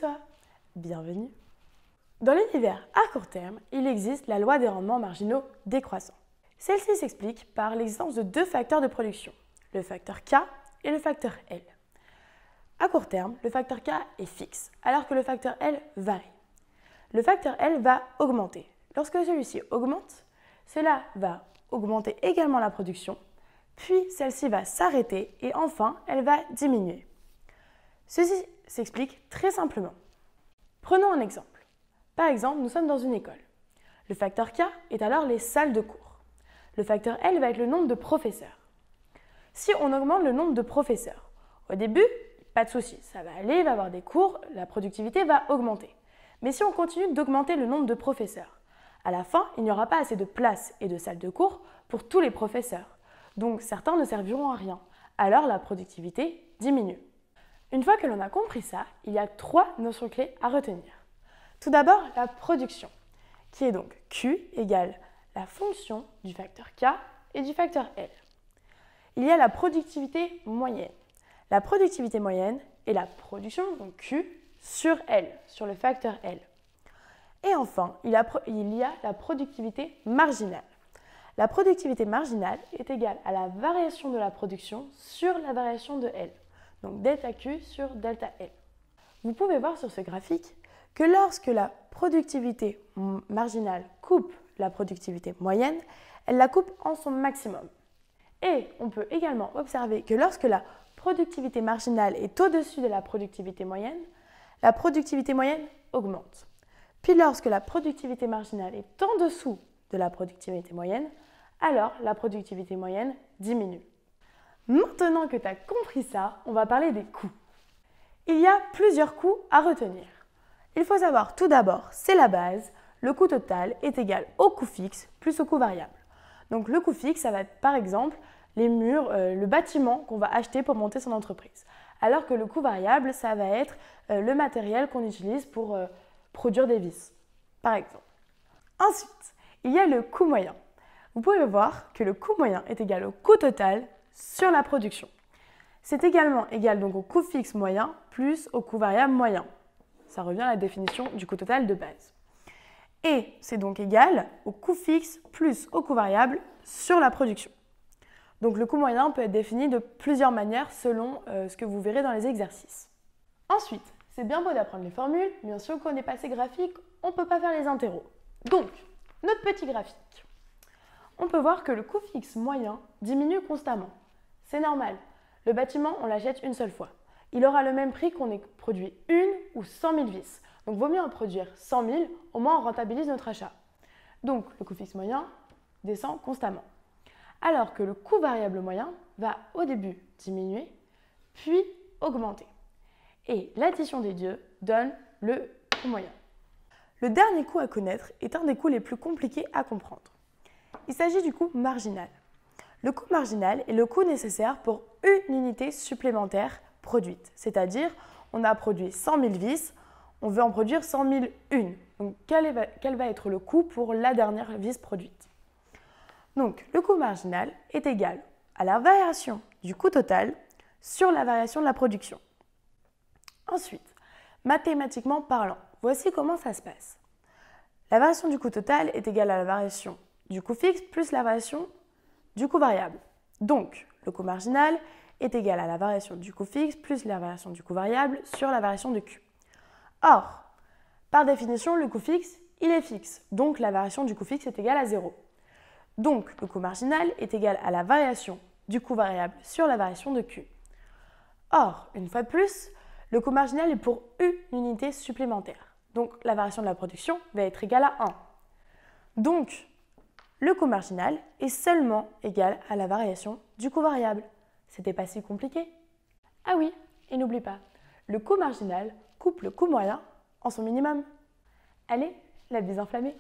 toi, bienvenue. Dans l'univers à court terme, il existe la loi des rendements marginaux décroissants. Celle-ci s'explique par l'existence de deux facteurs de production, le facteur K et le facteur L. À court terme, le facteur K est fixe, alors que le facteur L varie. Le facteur L va augmenter. Lorsque celui-ci augmente, cela va augmenter également la production, puis celle-ci va s'arrêter et enfin, elle va diminuer. Ceci s'explique très simplement. Prenons un exemple. Par exemple, nous sommes dans une école. Le facteur K est alors les salles de cours. Le facteur L va être le nombre de professeurs. Si on augmente le nombre de professeurs, au début, pas de souci, ça va aller, il va y avoir des cours, la productivité va augmenter. Mais si on continue d'augmenter le nombre de professeurs, à la fin, il n'y aura pas assez de places et de salles de cours pour tous les professeurs. Donc certains ne serviront à rien. Alors la productivité diminue. Une fois que l'on a compris ça, il y a 3 notions clés à retenir. Tout d'abord, la production, qui est donc Q égale la fonction du facteur K et du facteur L. Il y a la productivité moyenne. La productivité moyenne est la production, donc Q, sur L, sur le facteur L. Et enfin, il y a la productivité marginale. La productivité marginale est égale à la variation de la production sur la variation de L, donc delta Q sur delta L. Vous pouvez voir sur ce graphique que lorsque la productivité marginale coupe la productivité moyenne, elle la coupe en son maximum. Et on peut également observer que lorsque la productivité marginale est au-dessus de la productivité moyenne augmente. Puis lorsque la productivité marginale est en dessous de la productivité moyenne, alors la productivité moyenne diminue. Maintenant que tu as compris ça, on va parler des coûts. Il y a plusieurs coûts à retenir. Il faut savoir tout d'abord, c'est la base, le coût total est égal au coût fixe plus au coût variable. Donc le coût fixe, ça va être par exemple les murs, le bâtiment qu'on va acheter pour monter son entreprise. Alors que le coût variable, ça va être le matériel qu'on utilise pour produire des vis, par exemple. Ensuite, il y a le coût moyen. Vous pouvez voir que le coût moyen est égal au coût total sur la production. C'est également égal donc au coût fixe moyen plus au coût variable moyen. Ça revient à la définition du coût total de base. Et c'est donc égal au coût fixe plus au coût variable sur la production. Donc le coût moyen peut être défini de plusieurs manières selon ce que vous verrez dans les exercices. Ensuite, c'est bien beau d'apprendre les formules, mais si on ne connaît pas ces graphiques, on ne peut pas faire les interros. Donc, notre petit graphique. On peut voir que le coût fixe moyen diminue constamment. C'est normal. Le bâtiment, on l'achète une seule fois. Il aura le même prix qu'on ait produit 1 ou 100 000 vis. Donc, vaut mieux en produire 100 000, au moins on rentabilise notre achat. Donc, le coût fixe moyen descend constamment. Alors que le coût variable moyen va au début diminuer, puis augmenter. Et l'addition des deux donne le coût moyen. Le dernier coût à connaître est un des coûts les plus compliqués à comprendre. Il s'agit du coût marginal. Le coût marginal est le coût nécessaire pour une unité supplémentaire produite. C'est-à-dire, on a produit 100 000 vis, on veut en produire 100 000 une. Donc, quel va être le coût pour la dernière vis produite? Donc, le coût marginal est égal à la variation du coût total sur la variation de la production. Ensuite, mathématiquement parlant, voici comment ça se passe. La variation du coût total est égale à la variation du coût fixe plus la variation du coût variable. Donc, le coût marginal est égal à la variation du coût fixe plus la variation du coût variable sur la variation de Q. Or, par définition, le coût fixe, il est fixe. Donc, la variation du coût fixe est égale à 0. Donc, le coût marginal est égal à la variation du coût variable sur la variation de Q. Or, une fois de plus, le coût marginal est pour une unité supplémentaire. Donc, la variation de la production va être égale à 1. Donc, le coût marginal est seulement égal à la variation du coût variable. C'était pas si compliqué. Ah oui, et n'oublie pas, le coût marginal coupe le coût moyen en son minimum. Allez, la bise enflammée.